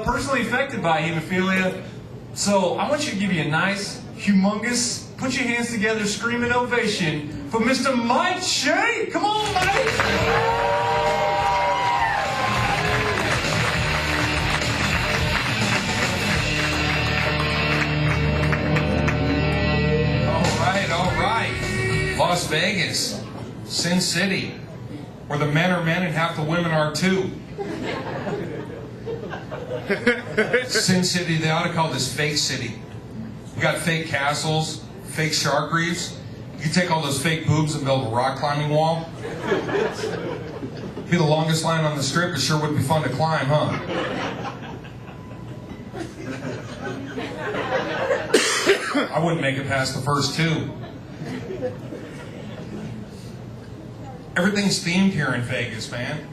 personally affected by hemophilia. So I want you to give you a nice, humongous, put your hands together, screaming ovation for Mr. Mike Shea. Come on, Mike. All right. Las Vegas, Sin City, where the men are men and half the women are too. Sin City, they ought to call this fake city. We got fake castles, fake shark reefs. You can take all those fake boobs and build a rock climbing wall. Be the longest line on the strip. It sure would be fun to climb, huh? I wouldn't make it past the first two. Everything's themed here in Vegas, man.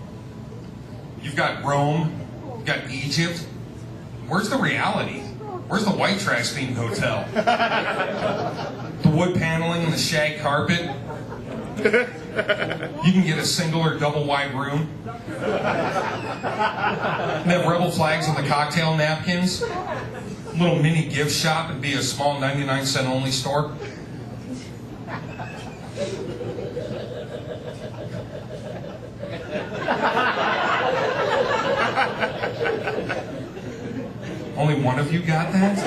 You've got Rome, you've got Egypt. Where's the reality? Where's the white trash themed hotel? The wood paneling and the shag carpet. You can get a single or double wide room. They have rebel flags on the cocktail napkins. A little mini gift shop and be a small 99-cent only store. Only one of you got that?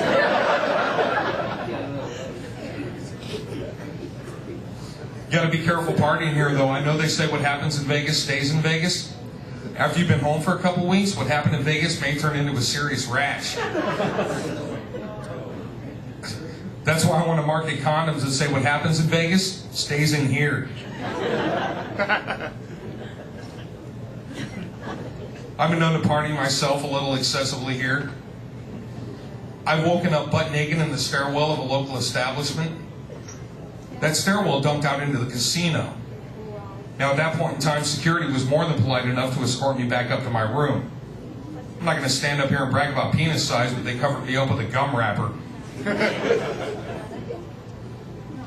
You gotta be careful partying here, though. I know they say what happens in Vegas stays in Vegas. After you've been home for a couple weeks, what happened in Vegas may turn into a serious rash. That's why I want to market condoms that say what happens in Vegas stays in here. I've been known to party myself a little excessively here. I've woken up butt naked in the stairwell of a local establishment. That stairwell dumped out into the casino. Now, at that point in time, security was more than polite enough to escort me back up to my room. I'm not going to stand up here and brag about penis size, but they covered me up with a gum wrapper.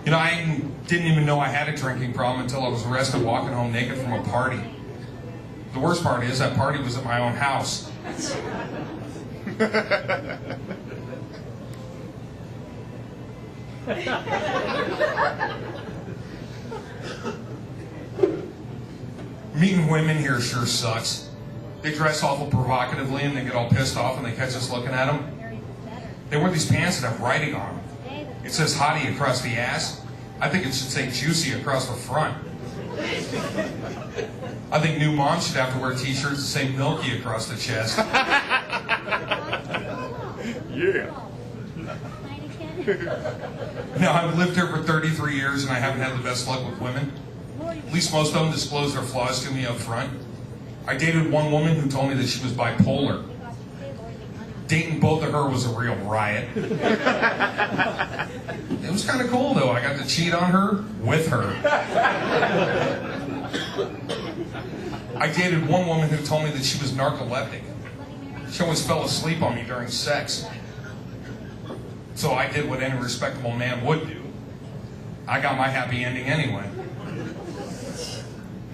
You know, I didn't even know I had a drinking problem until I was arrested walking home naked from a party. The worst part is that party was at my own house. Meeting women here sure sucks. They dress awful provocatively and they get all pissed off when they catch us looking at them. They wear these pants that have writing on them. It says hottie across the ass. I think it should say juicy across the front. I think new moms should have to wear t-shirts that say milky across the chest. Yeah. Now, I've lived here for 33 years and I haven't had the best luck with women. At least most of them disclose their flaws to me up front. I dated one woman who told me that she was bipolar. Dating both of her was a real riot. It was kind of cool, though. I got to cheat on her with her. I dated one woman who told me that she was narcoleptic. She always fell asleep on me during sex. So I did what any respectable man would do. I got my happy ending anyway.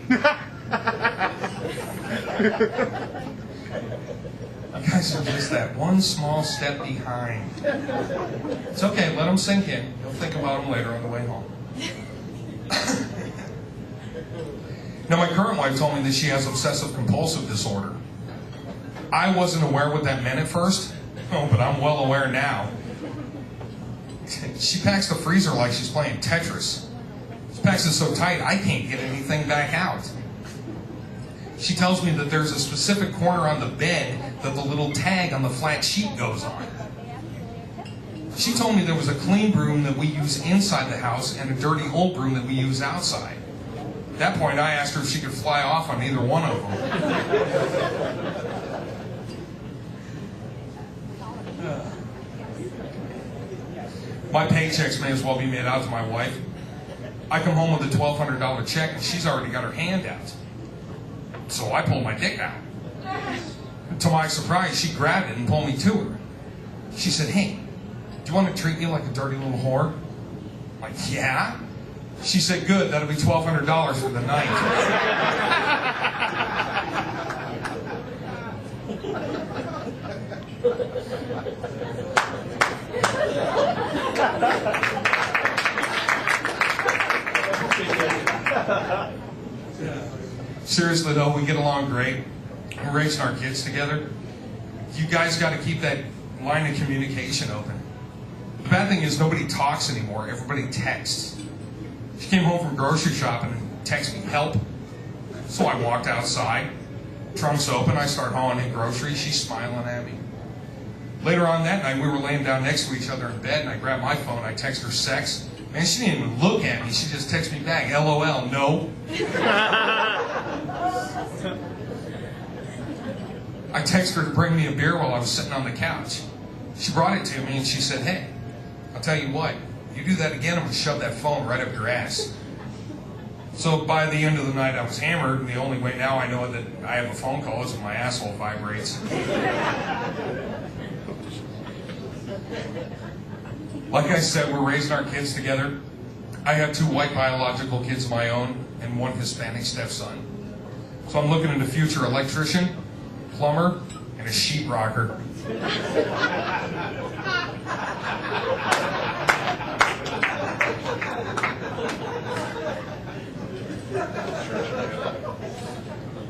You guys are just that one small step behind. It's okay, let them sink in. You'll think about them later on the way home. Now, my current wife told me that she has obsessive-compulsive disorder. I wasn't aware what that meant at first, but I'm well aware now. She packs the freezer like she's playing Tetris. She packs it so tight, I can't get anything back out. She tells me that there's a specific corner on the bed that the little tag on the flat sheet goes on. She told me there was a clean broom that we use inside the house and a dirty old broom that we use outside. At that point, I asked her if she could fly off on either one of them. My paychecks may as well be made out to my wife. I come home with a $1,200 check and she's already got her hand out. So I pulled my dick out. To my surprise, she grabbed it and pulled me to her. She said, "Hey, do you want to treat me like a dirty little whore?" I'm like, "Yeah." She said, "Good, that'll be $1,200 for the night." Seriously though, we get along great. We're raising our kids together. You guys got to keep that line of communication open. The bad thing is nobody talks anymore. Everybody texts. She came home from grocery shopping and texted me, help. So I walked outside. Trunk's open. I start hauling in groceries. She's smiling at me. Later on that night, we were laying down next to each other in bed, and I grabbed my phone. I text her sex. Man, she didn't even look at me. She just texted me back, LOL, no. I texted her to bring me a beer while I was sitting on the couch. She brought it to me, and she said, hey, I'll tell you what, you do that again, I'm going to shove that phone right up your ass. So by the end of the night, I was hammered, and the only way now I know that I have a phone call is when my asshole vibrates. Like I said, we're raising our kids together. I have 2 white biological kids of my own and 1 Hispanic stepson. So I'm looking at a future electrician, plumber, and a sheetrocker.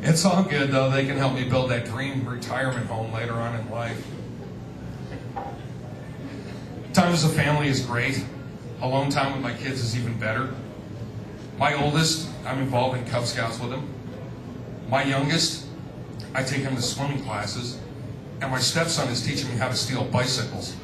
It's all good, though. They can help me build that dream retirement home later on in life. Time as a family is great. Alone time with my kids is even better. My oldest, I'm involved in Cub Scouts with him. My youngest, I take him to swimming classes. And my stepson is teaching me how to steal bicycles.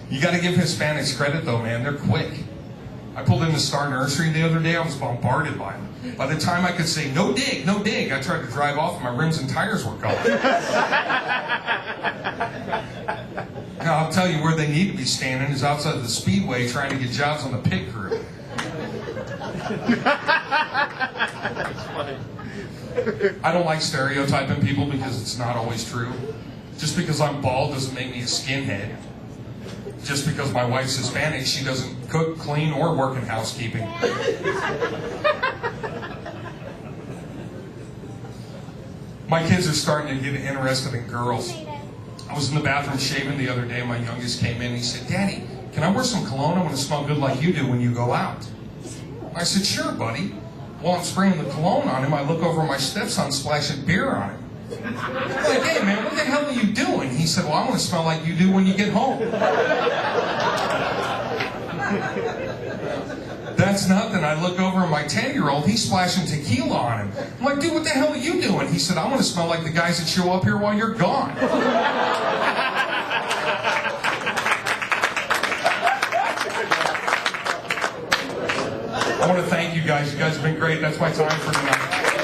You got to give Hispanics credit, though, man. They're quick. I pulled into Star Nursery the other day. I was bombarded by them. By the time I could say, no dig, no dig, I tried to drive off and my rims and tires were gone. Now, I'll tell you where they need to be standing is outside the Speedway trying to get jobs on the pit crew. I don't like stereotyping people because it's not always true. Just because I'm bald doesn't make me a skinhead. Just because my wife's Hispanic, she doesn't cook, clean, or work in housekeeping. My kids are starting to get interested in girls. I was in the bathroom shaving the other day. My youngest came in. He said, Daddy, can I wear some cologne? I want to smell good like you do when you go out. I said, sure, buddy. While I'm spraying the cologne on him, I look over at my stepson splashing beer on him. I'm like, hey, man, what the hell are you doing? He said, well, I want to smell like you do when you get home. That's nothing. I look over at my 10-year-old. He's splashing tequila on him. I'm like, dude, what the hell are you doing? He said, I want to smell like the guys that show up here while you're gone. I want to thank you guys. You guys have been great. That's my time for tonight.